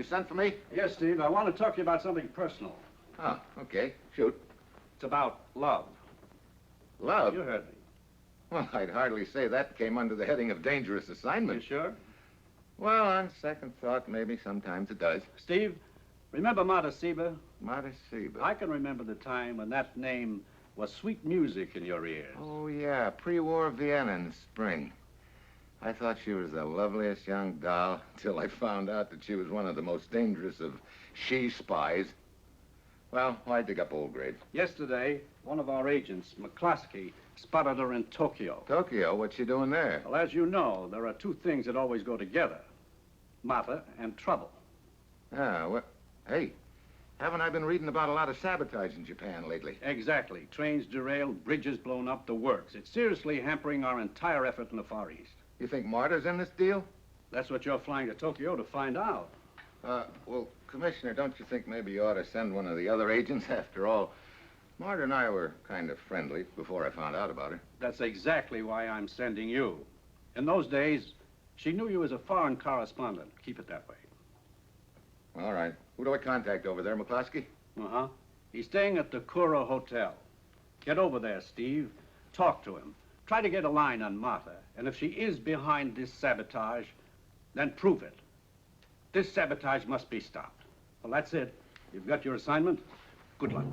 sent for me? Yes, Steve. I want to talk to you about something personal. Oh, okay. Shoot. It's about love. Love? You heard me. Well, I'd hardly say that came under the heading of dangerous assignment. You sure? Well, on second thought, maybe sometimes it does. Steve, remember Marta Seba? Marta Seba. I can remember the time when that name was sweet music in your ears. Oh, yeah. Pre-war Vienna in the spring. I thought she was the loveliest young doll until I found out that she was one of the most dangerous of she-spies. Well, why dig up old grave? Yesterday, one of our agents, McCloskey, spotted her in Tokyo. Tokyo? What's she doing there? Well, as you know, there are two things that always go together. Marta and trouble. Ah, well, hey, haven't I been reading about a lot of sabotage in Japan lately? Exactly. Trains derailed, bridges blown up, the works. It's seriously hampering our entire effort in the Far East. You think Marta's in this deal? That's what you're flying to Tokyo to find out. Well, Commissioner, don't you think maybe you ought to send one of the other agents? After all, Marta and I were kind of friendly before I found out about her. That's exactly why I'm sending you. In those days, she knew you as a foreign correspondent. Keep it that way. All right. Who do I contact over there, McCloskey? Uh-huh. He's staying at the Kura Hotel. Get over there, Steve. Talk to him. Try to get a line on Marta. And if she is behind this sabotage, then prove it. This sabotage must be stopped. Well, that's it. You've got your assignment. Good luck.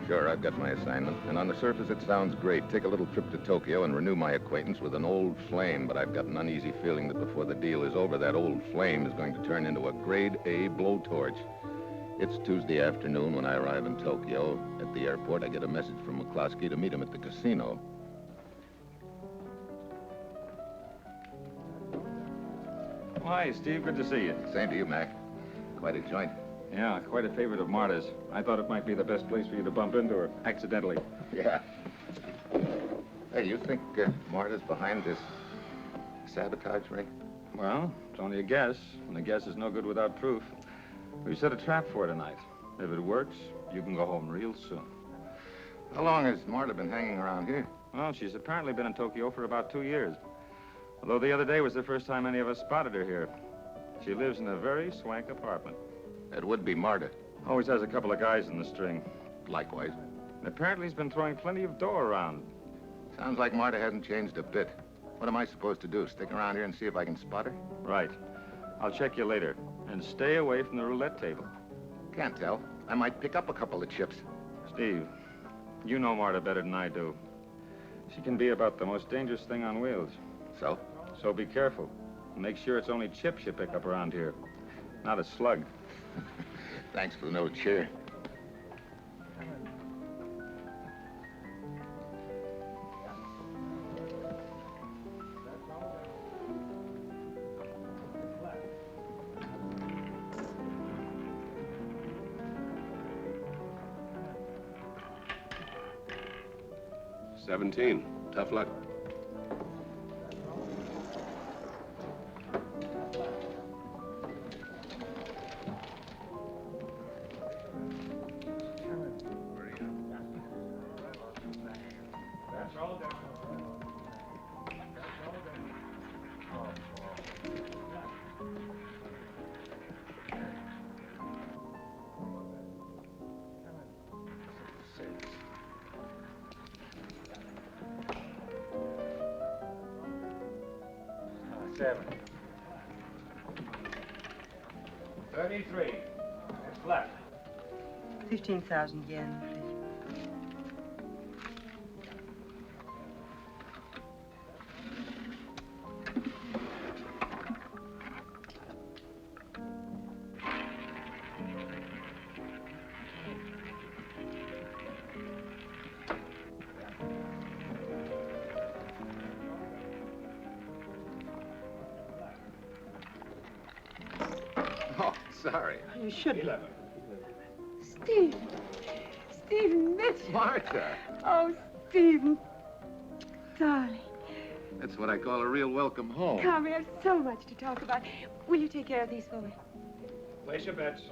Sure, I've got my assignment. And on the surface, it sounds great. Take a little trip to Tokyo and renew my acquaintance with an old flame. But I've got an uneasy feeling that before the deal is over, that old flame is going to turn into a grade A blowtorch. It's Tuesday afternoon when I arrive in Tokyo. At the airport, I get a message from McCloskey to meet him at the casino. Hi, Steve. Good to see you. Same to you, Mac. Quite a joint. Yeah, quite a favorite of Marta's. I thought it might be the best place for you to bump into her, accidentally. Yeah. Hey, you think Marta's behind this sabotage ring? Well, it's only a guess, and a guess is no good without proof. We set a trap for her tonight. If it works, you can go home real soon. How long has Marta been hanging around here? Well, she's apparently been in Tokyo for about 2 years. Although the other day was the first time any of us spotted her here. She lives in a very swank apartment. It would be Marta. Always has a couple of guys in the string. Likewise. And apparently he's been throwing plenty of dough around. Sounds like Marta hasn't changed a bit. What am I supposed to do? Stick around here and see if I can spot her? Right. I'll check you later. And stay away from the roulette table. Can't tell. I might pick up a couple of chips. Steve, you know Marta better than I do. She can be about the most dangerous thing on wheels. So? So be careful. Make sure it's only chips you pick up around here, not a slug. Thanks for the no cheer. $17. Tough luck. $7. 33. It's flat. 15,000 yen, please. Oh, sorry. You should be. Steve. Stephen Mitchell. Marta. Oh, Stephen. Darling. That's what I call a real welcome home. Come, we have so much to talk about. Will you take care of these for me? Place your bets.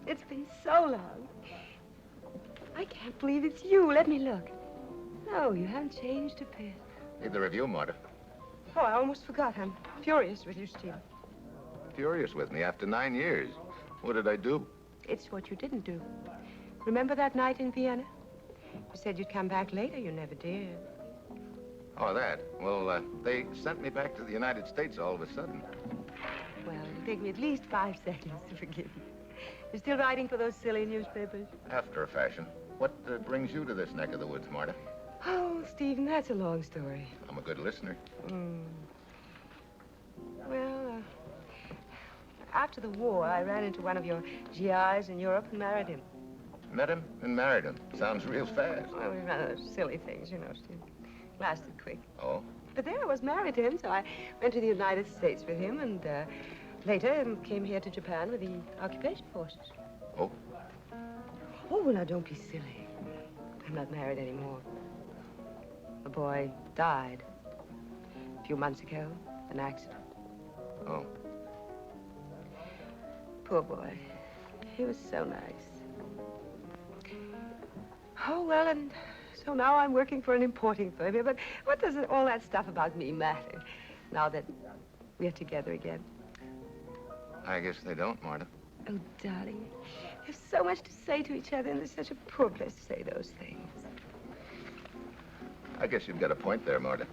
It's been so long. I can't believe it's you. Let me look. No, you haven't changed a bit. Neither of you, Marta. Oh, I almost forgot. I'm furious with you, Steve. Furious with me after 9 years. What did I do? It's what you didn't do. Remember that night in Vienna? You said you'd come back later. You never did. Oh, that. Well, they sent me back to the United States all of a sudden. Well, it'll take me at least 5 seconds to forgive you. You're still writing for those silly newspapers? After a fashion. What brings you to this neck of the woods, Marta? Oh, Stephen, that's a long story. I'm a good listener. Well, after the war, I ran into one of your GIs in Europe and married him. Met him and married him. Sounds real fast. Well, we ran those silly things, you know, Steve. Lasted quick. Oh? But then I was married to him, so I went to the United States with him, and later came here to Japan with the occupation forces. Oh? Oh, well, now, don't be silly. I'm not married anymore. The boy died a few months ago, an accident. Oh. Poor boy. He was so nice. Oh, well, and so now I'm working for an importing firm here, but what does all that stuff about me matter now that we're together again? I guess they don't, Marta. Oh, darling, we have so much to say to each other, and there's such a poor place to say those things. I guess you've got a point there, Marta.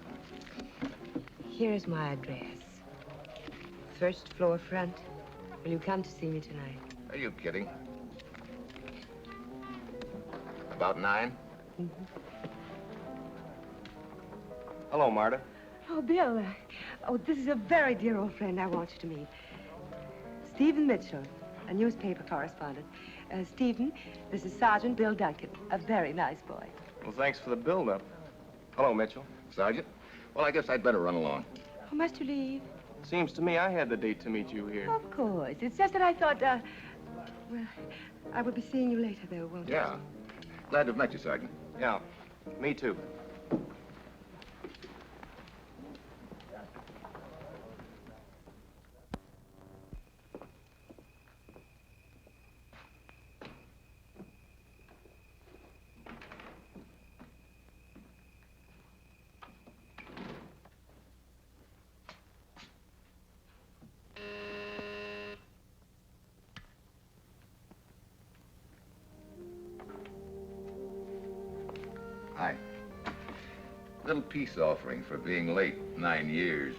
Here's my address. First floor front. Will you come to see me tonight? Are you kidding? About 9? Mm-hmm. Hello, Marta. Oh, Bill. This is a very dear old friend I want you to meet. Stephen Mitchell, a newspaper correspondent. Stephen, this is Sergeant Bill Duncan, a very nice boy. Well, thanks for the build-up. Hello, Mitchell. Sergeant? Well, I guess I'd better run along. Oh, must you leave? Seems to me I had the date to meet you here. Of course. It's just that I thought, well, I will be seeing you later, though, won't I? Yeah. Glad to have met you, Sergeant. Yeah, me too. Hi. Little peace offering for being late 9 years.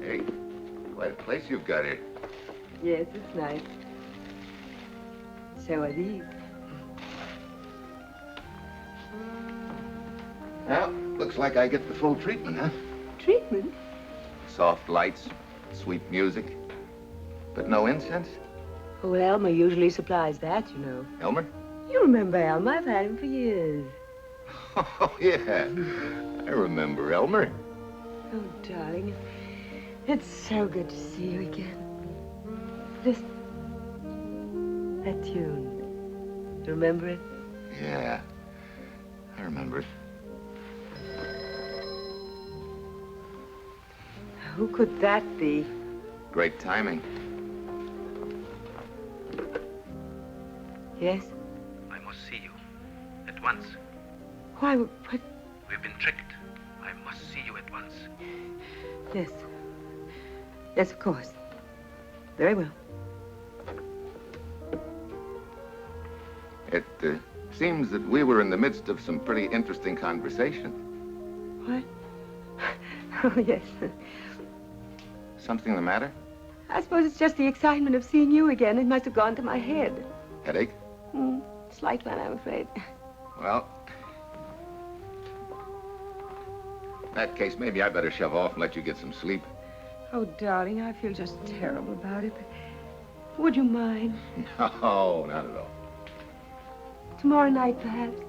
Hey, quite a place you've got here. Yes, it's nice. So are these. Well, looks like I get the full treatment, huh? Treatment? Soft lights, sweet music, but no incense? Oh, well, Elmer usually supplies that, you know. Elmer? You remember Elmer. I've had him for years. Oh, yeah. I remember Elmer. Oh, darling, it's so good to see you again. Listen. That tune. Do you remember it? Yeah, I remember it. Who could that be? Great timing. Yes? I must see you. At once. Why, what? We've been tricked. I must see you at once. Yes. Yes, of course. Very well. It seems that we were in the midst of some pretty interesting conversation. What? Oh, yes. Something the matter? I suppose it's just the excitement of seeing you again. It must have gone to my head. Headache? Slight one, I'm afraid. Well, in that case, maybe I better shove off and let you get some sleep. Oh, darling, I feel just terrible about it, but would you mind? No, not at all. Tomorrow night, perhaps?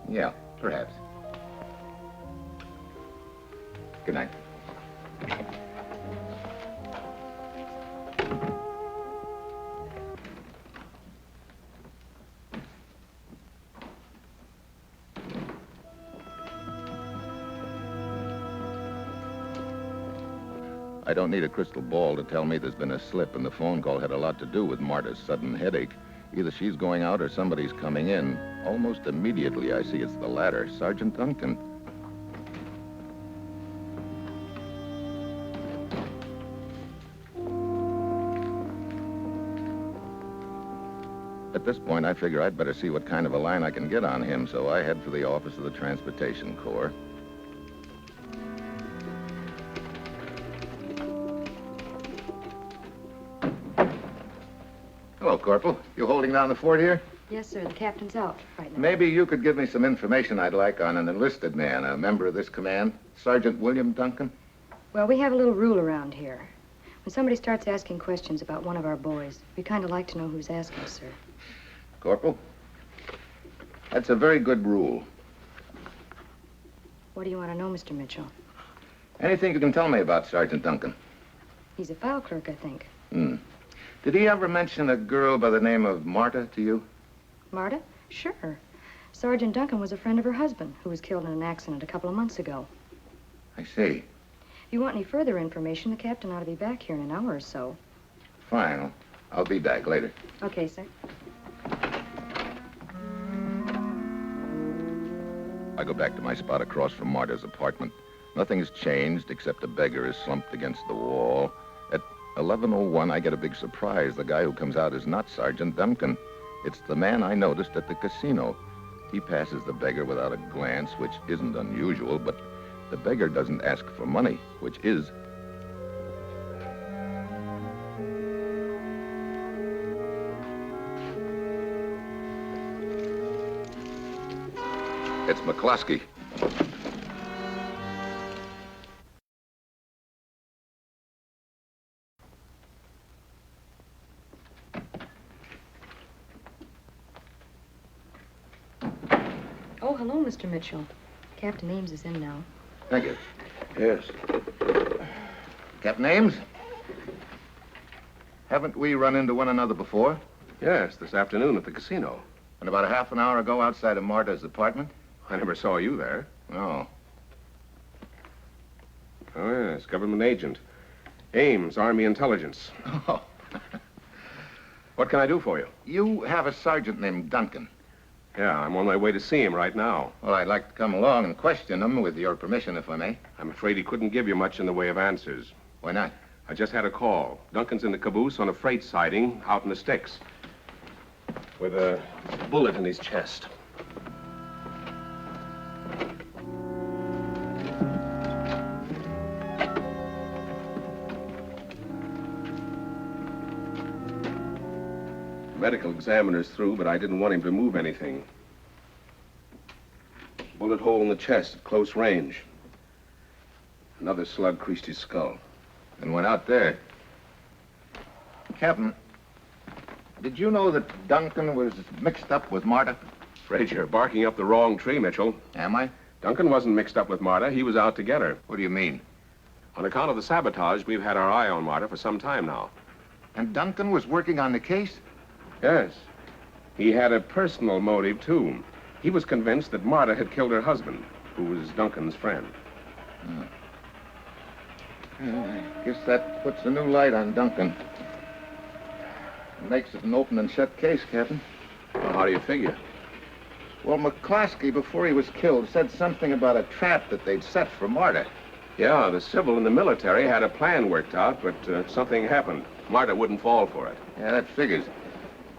Yeah, perhaps. Good night. I don't need a crystal ball to tell me there's been a slip, and the phone call had a lot to do with Marta's sudden headache. Either she's going out or somebody's coming in. Almost immediately, I see it's the latter, Sergeant Duncan. At this point, I figure I'd better see what kind of a line I can get on him, so I head for the office of the Transportation Corps. Hello, Corporal. You holding down the fort here? Yes, sir. The captain's out right now. Maybe you could give me some information I'd like on an enlisted man, a member of this command, Sergeant William Duncan. Well, we have a little rule around here. When somebody starts asking questions about one of our boys, we kind of like to know who's asking, sir. Corporal, that's a very good rule. What do you want to know, Mr. Mitchell? Anything you can tell me about Sergeant Duncan? He's a file clerk, I think. Did he ever mention a girl by the name of Marta to you? Marta? Sure. Sergeant Duncan was a friend of her husband, who was killed in an accident a couple of months ago. I see. If you want any further information, the captain ought to be back here in an hour or so. Fine. I'll be back later. Okay, sir. I go back to my spot across from Marta's apartment. Nothing's changed except a beggar is slumped against the wall. At 11:01, I get a big surprise. The guy who comes out is not Sergeant Duncan. It's the man I noticed at the casino. He passes the beggar without a glance, which isn't unusual, but the beggar doesn't ask for money, which is. It's McCloskey. Oh, hello, Mr. Mitchell. Captain Ames is in now. Thank you. Yes. Captain Ames? Haven't we run into one another before? Yes, this afternoon at the casino. And about a half an hour ago outside of Marta's apartment? I never saw you there. No. Oh, yes, government agent. Ames, Army Intelligence. Oh. What can I do for you? You have a sergeant named Duncan. Yeah, I'm on my way to see him right now. Well, I'd like to come along and question him with your permission, if I may. I'm afraid he couldn't give you much in the way of answers. Why not? I just had a call. Duncan's in the caboose on a freight siding out in the sticks. With a bullet in his chest. The medical examiner's through, but I didn't want him to move anything. Bullet hole in the chest at close range. Another slug creased his skull. And went out there. Captain, did you know that Duncan was mixed up with Marta? Afraid you're barking up the wrong tree, Mitchell. Am I? Duncan wasn't mixed up with Marta. He was out to get her. What do you mean? On account of the sabotage, we've had our eye on Marta for some time now. And Duncan was working on the case? Yes. He had a personal motive, too. He was convinced that Marta had killed her husband, who was Duncan's friend. I guess that puts a new light on Duncan. It makes it an open and shut case, Captain. Well, how do you figure? Well, McCloskey, before he was killed, said something about a trap that they'd set for Marta. Yeah, the civil and the military had a plan worked out, but something happened. Marta wouldn't fall for it. Yeah, that figures.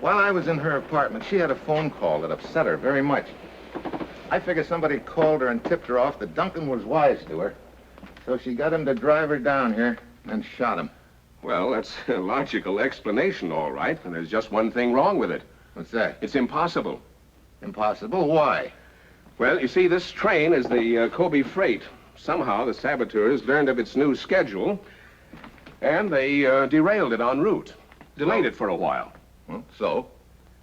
While I was in her apartment, she had a phone call that upset her very much. I figure somebody called her and tipped her off that Duncan was wise to her. So she got him to drive her down here and shot him. Well, that's a logical explanation, all right, and there's just one thing wrong with it. What's that? It's impossible. Impossible? Why? Well, you see, this train is the Kobe Freight. Somehow the saboteurs learned of its new schedule, and they derailed it en route. Delayed it for a while. Well, so?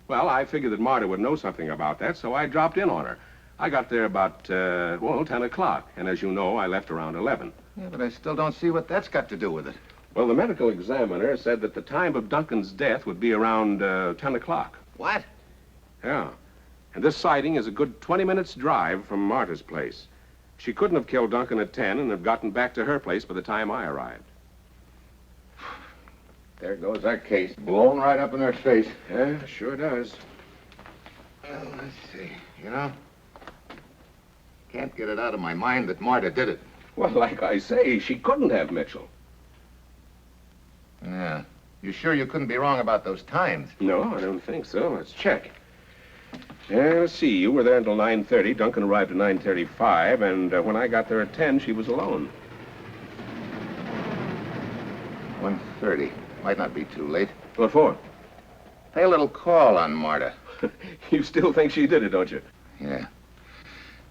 Well, I figured that Marta would know something about that, so I dropped in on her. I got there about, 10 o'clock, and as you know, I left around 11. Yeah, but I still don't see what that's got to do with it. Well, the medical examiner said that the time of Duncan's death would be around 10 o'clock. What? Yeah. And this sighting is a good 20 minutes drive from Marta's place. She couldn't have killed Duncan at 10 and have gotten back to her place by the time I arrived. there goes our case. Blown right up in her face. Yeah, sure does. Well, let's see. You know, can't get it out of my mind that Marta did it. Well, like I say, she couldn't have, Mitchell. Yeah. You sure you couldn't be wrong about those times? No, I don't think so. Let's check. Yeah, let's see. You were there until 9:30. Duncan arrived at 9:35, and when I got there at 10, she was alone. 1:30. Might not be too late. What for? Pay a little call on Marta. You still think she did it, don't you? Yeah.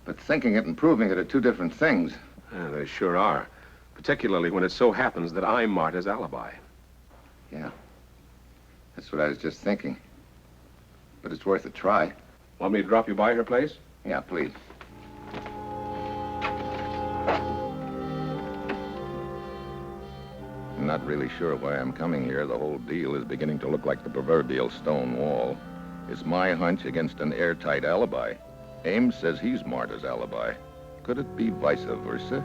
But thinking it and proving it are two different things. Yeah, they sure are. Particularly when it so happens that I'm Marta's alibi. Yeah. That's what I was just thinking. But it's worth a try. Want me to drop you by her place? Yeah, please. I'm not really sure why I'm coming here. The whole deal is beginning to look like the proverbial stone wall. It's my hunch against an airtight alibi. Ames says he's Marta's alibi. Could it be vice versa?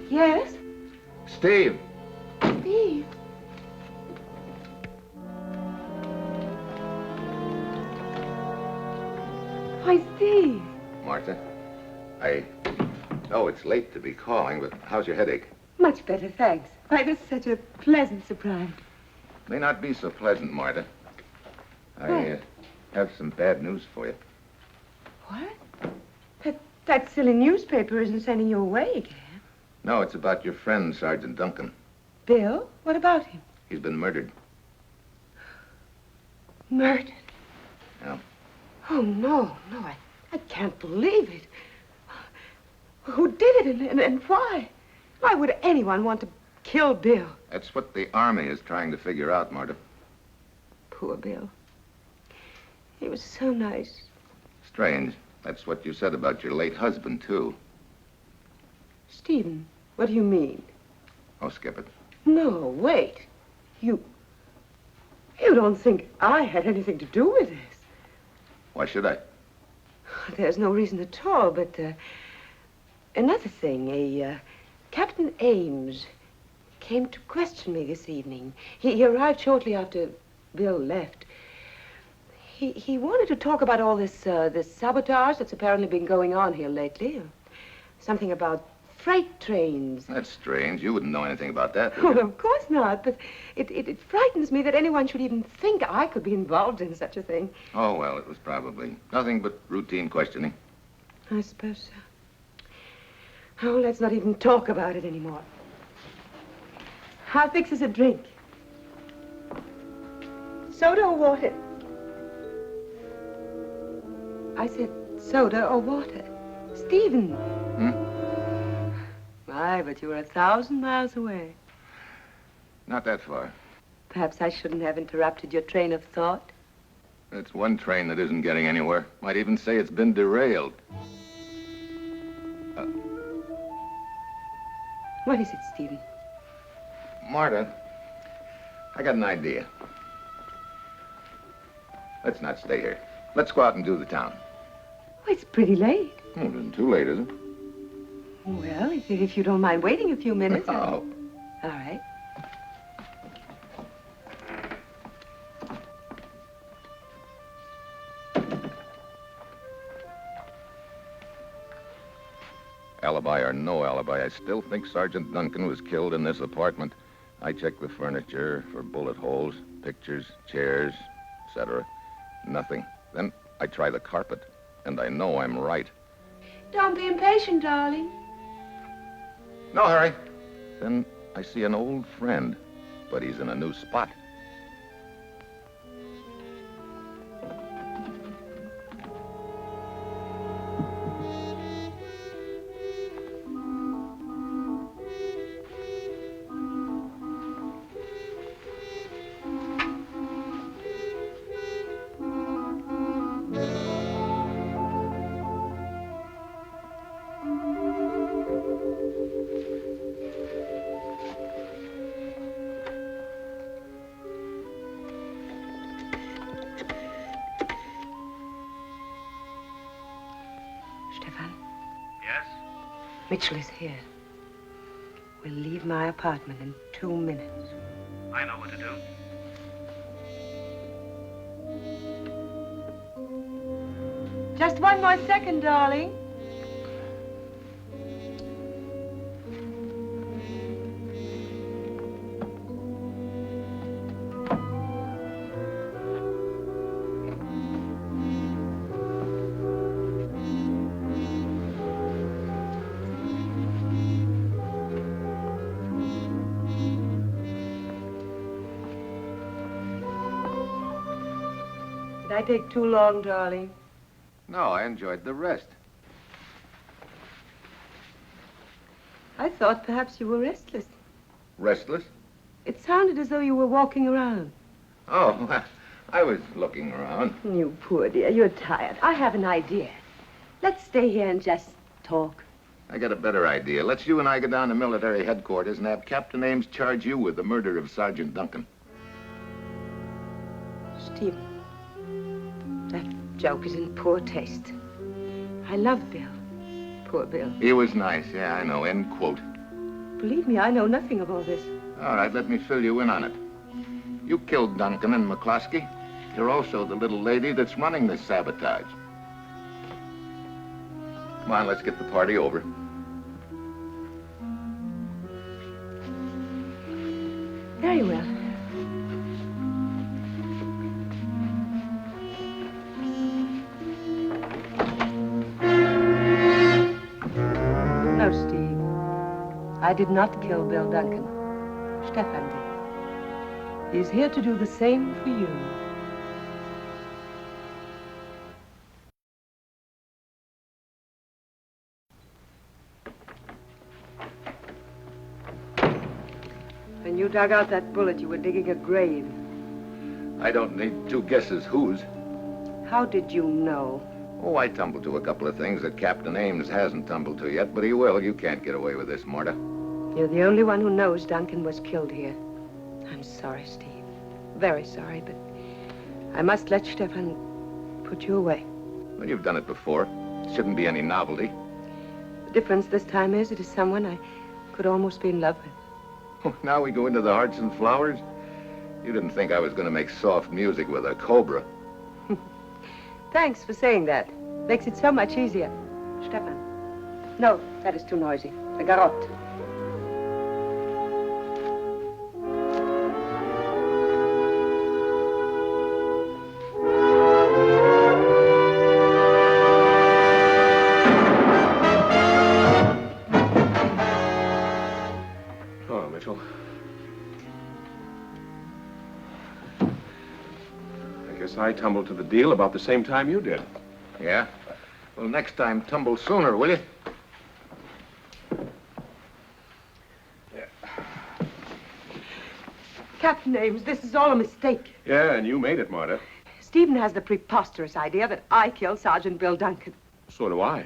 Yes? Steve! Steve? Why, Steve. Martha, I know it's late to be calling, but how's your headache? Much better, thanks. Why, this is such a pleasant surprise. May not be so pleasant, Martha. I have some bad news for you. What? That silly newspaper isn't sending you away again. No, it's about your friend, Sergeant Duncan. Bill? What about him? He's been murdered. Murdered? Yeah. Oh, no, I can't believe it. Who did it and why? Why would anyone want to kill Bill? That's what the Army is trying to figure out, Marta. Poor Bill. He was so nice. Strange. That's what you said about your late husband, too. Stephen, what do you mean? Oh, skip it. No, wait. You don't think I had anything to do with this? Why should I? There's no reason at all, but another thing, Captain Ames came to question me this evening. He arrived shortly after Bill left. He wanted to talk about all this sabotage that's apparently been going on here lately. Something about freight trains. That's strange. You wouldn't know anything about that, would Well, you? of course not, but it frightens me that anyone should even think I could be involved in such a thing. Oh, well, it was probably nothing but routine questioning. I suppose so. Oh, let's not even talk about it anymore. I'll fix us a drink. Soda or water? I said soda or water. Stephen. My, but you were 1,000 miles away. Not that far. Perhaps I shouldn't have interrupted your train of thought. It's one train that isn't getting anywhere. Might even say it's been derailed. What is it, Stephen? Marta, I got an idea. Let's not stay here. Let's go out and do the town. Oh, it's pretty late. It isn't too late, is it? Well, if you don't mind waiting a few minutes. Oh. All right. Alibi or no alibi, I still think Sergeant Duncan was killed in this apartment. I checked the furniture for bullet holes, pictures, chairs, etc. Nothing. Then I try the carpet, and I know I'm right. Don't be impatient, darling. No hurry. Then I see an old friend, but he's in a new spot. Mitchell is here. We'll leave my apartment in 2 minutes. I know what to do. Just 1 more second, darling. Did I take too long, darling? No, I enjoyed the rest. I thought perhaps you were restless. Restless? It sounded as though you were walking around. Oh, I was looking around. You poor dear, you're tired. I have an idea. Let's stay here and just talk. I got a better idea. Let's you and I go down to military headquarters and have Captain Ames charge you with the murder of Sergeant Duncan. Stephen, that joke is in poor taste. I love Bill. Poor Bill. He was nice, yeah, I know, end quote. Believe me, I know nothing of all this. All right, let me fill you in on it. You killed Duncan and McCloskey. You're also the little lady that's running this sabotage. Come on, let's get the party over. Very well. No, Steve. I did not kill Bill Duncan. Stefan did. He's here to do the same for you. When you dug out that bullet, you were digging a grave. I don't need two guesses whose. How did you know? Oh, I tumbled to a couple of things that Captain Ames hasn't tumbled to yet, but he will. You can't get away with this, Marta. You're the only one who knows Duncan was killed here. I'm sorry, Steve. Very sorry, but I must let Stefan put you away. Well, you've done it before. Shouldn't be any novelty. The difference this time is it is someone I could almost be in love with. Now we go into the hearts and flowers? You didn't think I was going to make soft music with a cobra. Thanks for saying that. Makes it so much easier. Stefan. No, that is too noisy. The garrote. Oh, Mitchell. I guess I tumbled to the deal about the same time you did. Yeah? Well, next time, tumble sooner, will you? Captain Ames, this is all a mistake. Yeah, and you made it, Marta. Stephen has the preposterous idea that I killed Sergeant Bill Duncan. So do I.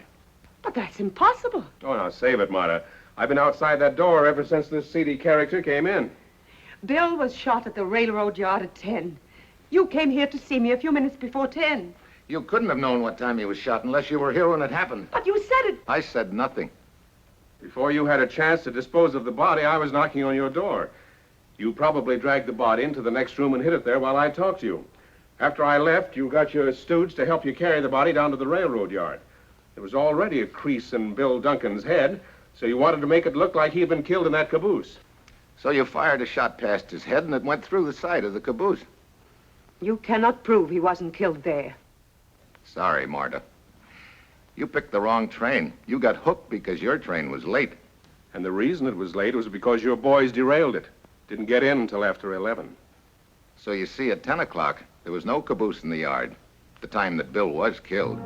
But that's impossible. Oh, now, save it, Marta. I've been outside that door ever since this seedy character came in. Bill was shot at the railroad yard at 10. You came here to see me a few minutes before 10. You couldn't have known what time he was shot unless you were here when it happened. But you said it. I said nothing. Before you had a chance to dispose of the body, I was knocking on your door. You probably dragged the body into the next room and hid it there while I talked to you. After I left, you got your stooge to help you carry the body down to the railroad yard. There was already a crease in Bill Duncan's head, so you wanted to make it look like he had been killed in that caboose. So you fired a shot past his head, and it went through the side of the caboose. You cannot prove he wasn't killed there. Sorry, Marta. You picked the wrong train. You got hooked because your train was late. And the reason it was late was because your boys derailed it. Didn't get in until after 11. So you see, at 10 o'clock, there was no caboose in the yard, the time that Bill was killed.